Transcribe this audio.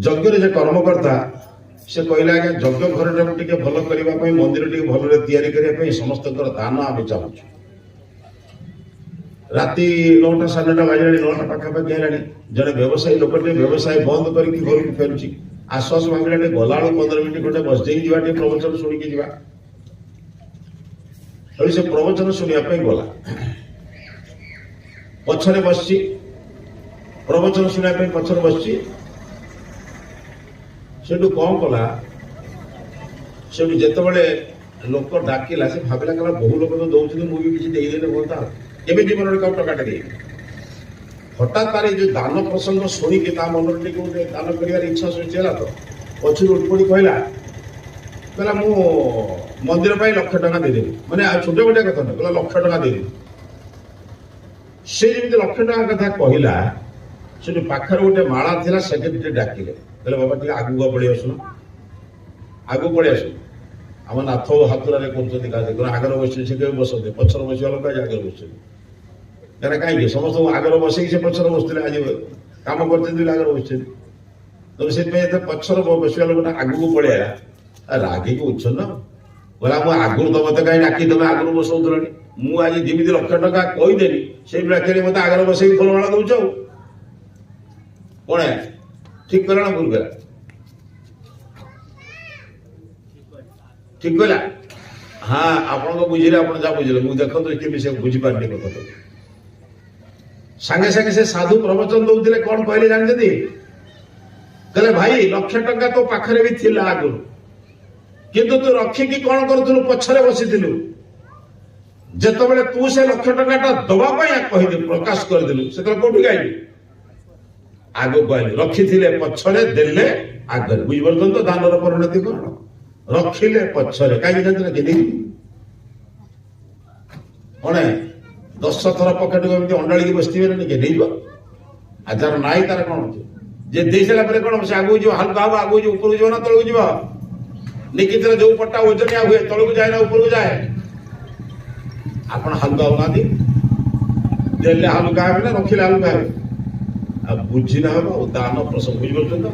ଯଜ୍ଞରେ ଯେ କର୍ମକର୍ତ୍ତା ସେ କହିଲା ଆଜ୍ଞା ଯଜ୍ଞ ଘରଟାକୁ ଟିକେ ଭଲ କରିବା ପାଇଁ ମନ୍ଦିର ଟିକେ ଭଲରେ ତିଆରି କରିବା ପାଇଁ ସମସ୍ତଙ୍କର ଦାନ ଆମେ ଚାହୁଁଛୁ। ରାତି 9ଟା 9:30 ବାଜିଲାଣି, 9ଟା ପାଖାପାଖି ହେଲାଣି। ଜଣେ ବ୍ୟବସାୟୀ ଲୋକଟେ ବ୍ୟବସାୟ ବନ୍ଦ କରିକି ଘରକୁ ଫେରୁଛି। ଆଶ୍ୱାସ ମାଗିଲାଣି ଗଲାବେଳକୁ 15 ମିନିଟ୍ ଖଣ୍ଡେ ବସିଦେଇକି ଯିବା, ଟିକେ ପ୍ରବଚନ ଶୁଣିକି ଯିବା। ସେ ପ୍ରବଚନ ଶୁଣିବା ପାଇଁ ଗଲା, ପଛରେ ବସିଛି, ପ୍ରବଚନ ଶୁଣିବା ପାଇଁ ପଛରେ ବସିଛି। ସେଠୁ କଣ କଲା, ସେଠୁ ଯେତେବେଳେ ଲୋକ ଡାକିଲା ସେ ଭାବିଲା କଲା ବହୁ ଲୋକ ତ ଦଉଛନ୍ତି, ମୁଁ ବି କିଛି ଦେଇଦେଲେ ହୁଅନ୍ତା, କେବେ ଜୀବନରେ କାଉ ଟଙ୍କାଟା ଦେଇ। ହଠାତ୍ ତାର ଏ ଯୋଉ ଦାନ ପ୍ରସଙ୍ଗ ଶୁଣିକି ତା ମନରେ ଟିକେ ଗୋଟେ ଦାନ କରିବାର ଇଚ୍ଛା ସୃଷ୍ଟି ହେଲା। ତ ପଛରୁ ଉଠପଡ଼ି କହିଲା ମୁଁ ମନ୍ଦିର ପାଇଁ 1,00,000 ଟଙ୍କା ଦେଇଦେବି। ମାନେ ଆଉ ଛୋଟ ମୋଟିଆ କଥା ନୁହେଁ, କହିଲା 1,00,000 ଟଙ୍କା ଦେଇଦେବି। ସେ ଯେମିତି 1,00,000 ଟଙ୍କା କଥା କହିଲା, ସେଠୁ ପାଖରେ ଗୋଟେ ମାଳା ଥିଲା, ସେକ୍ରେଟାରୀ ଡାକିଲେ, କହିଲେ ବାବା ଟିକେ ଆଗକୁ ପଳେଇ ଆସୁନ, ଆଗକୁ ପଳେଇ ଆସୁ। ଆମ ନାଥ ହାତୁରାରେ କରୁଛନ୍ତି କାର୍ଯ୍ୟ, ଆଗରେ ବସିଛନ୍ତି ସେ କେବେ ବସନ୍ତି, ପଛରେ ବସିବା ଲୋକ ଆଜି ଆଗରେ ବସିଛନ୍ତି। କାହିଁକି ସମସ୍ତଙ୍କୁ ଆଗରେ ବସେଇକି ସେ ପଛରେ ବସିଥିଲେ, ଆଜି କାମ କରିଛନ୍ତି ବୋଲି ଆଗରେ ବସିଛନ୍ତି। ତେଣୁ ସେଥିପାଇଁ ଏତେ ପଛରେ ବସିବା ଲୋକଟା ଆଗକୁ ପଳେଇଲା। ରାଗିକି ଉଚ୍ଛନ୍ନ କହିଲା ମୁଁ ଆଗରୁ ତ ମତେ କାହିଁ ଡାକି ତମେ ଆଗରୁ ବସଉଥିଲଣି, ମୁଁ ଆଜି ଯେମିତି 1,00,000 ଟଙ୍କା କହିଦେଲି ସେଇ ଡାକିଲେ ମତେ ଆଗରେ ବସେଇକି ଫୁଲମାଳ ଦଉଛ। ଆଉ କଣ ଠିକ କଲା ନା ଭୁଲ କଲା? ଠିକ କହିଲା? ହଁ, ଆପଣଙ୍କ ବୁଝିଲେ ଆପଣ ଯାହା ବୁଝିଲେ, ମୁଁ ଦେଖନ୍ତୁ କେମିତି ସେ ବୁଝିପାରିନି କଥା। ସାଙ୍ଗେ ସାଙ୍ଗେ ସେ ସାଧୁ ପ୍ରବଚନ ଦଉଥିଲେ, କଣ କହିଲେ ଜାଣିଛନ୍ତି? କହିଲେ ଭାଇ 1,00,000 ଟଙ୍କା ତୋ ପାଖରେ ବି ଥିଲା ଆଗରୁ, କିନ୍ତୁ ତୁ ରଖିକି କଣ କରୁଥିଲୁ? ପଛରେ ବସିଥିଲୁ। ଯେତେବେଳେ ତୁ ସେ 1,00,000 ଟଙ୍କାଟା ଦବା ପାଇଁ କହିଦେଲୁ, ପ୍ରକାଶ କରିଦେଲୁ, ସେତେବେଳେ କୋଉଠି ଗାଇଲୁ? ଆଗକୁ ଆଇଲୁ। ରଖିଥିଲେ ପଛରେ, ଦେଲେ ଆଗରେ। ବୁଝିପାରୁଛନ୍ତି ତ ଦାନର ପରିଣତି କଣ? ରଖିଲେ ପଛରେ, କାହିଁକି ଜାଣିଥିଲେ କି? କଣ 10 ଥର ପକେଟକୁ ଏମିତି ଅଣ୍ଡାଳିକି ବସିଥିବେ ନା ଟିକେ ନେଇଯିବ। ଆଉ ଯାହାର ନାହିଁ ତାର କଣ ଅଛି? ଯେ ଦେଇ ସାରିଲା ପରେ କଣ ସେ ଆଗକୁ ଯିବ, ହାଲକା ହବ, ଆଗକୁ ଯିବ, ଉପରକୁ ଯିବ ନା ତଳକୁ ଯିବ? ନିକିତରେ ଯୋଉ ପଟ୍ଟା ଓଜନିଆ ହୁଏ ତଳକୁ ଯାଏ ନା ଉପରକୁ ଯାଏ? ଆପଣ ହାଲକା ହଉନାହାନ୍ତି, ଦେଲେ ହାଲକା ହେବେ ନା ରଖିଲେ ହାଲକା ହେବେ? ଆଉ ବୁଝିଲେ ହବ। ଦାନ ପ୍ରସଙ୍ଗ ବୁଝିପାରୁଛନ୍ତି ତ?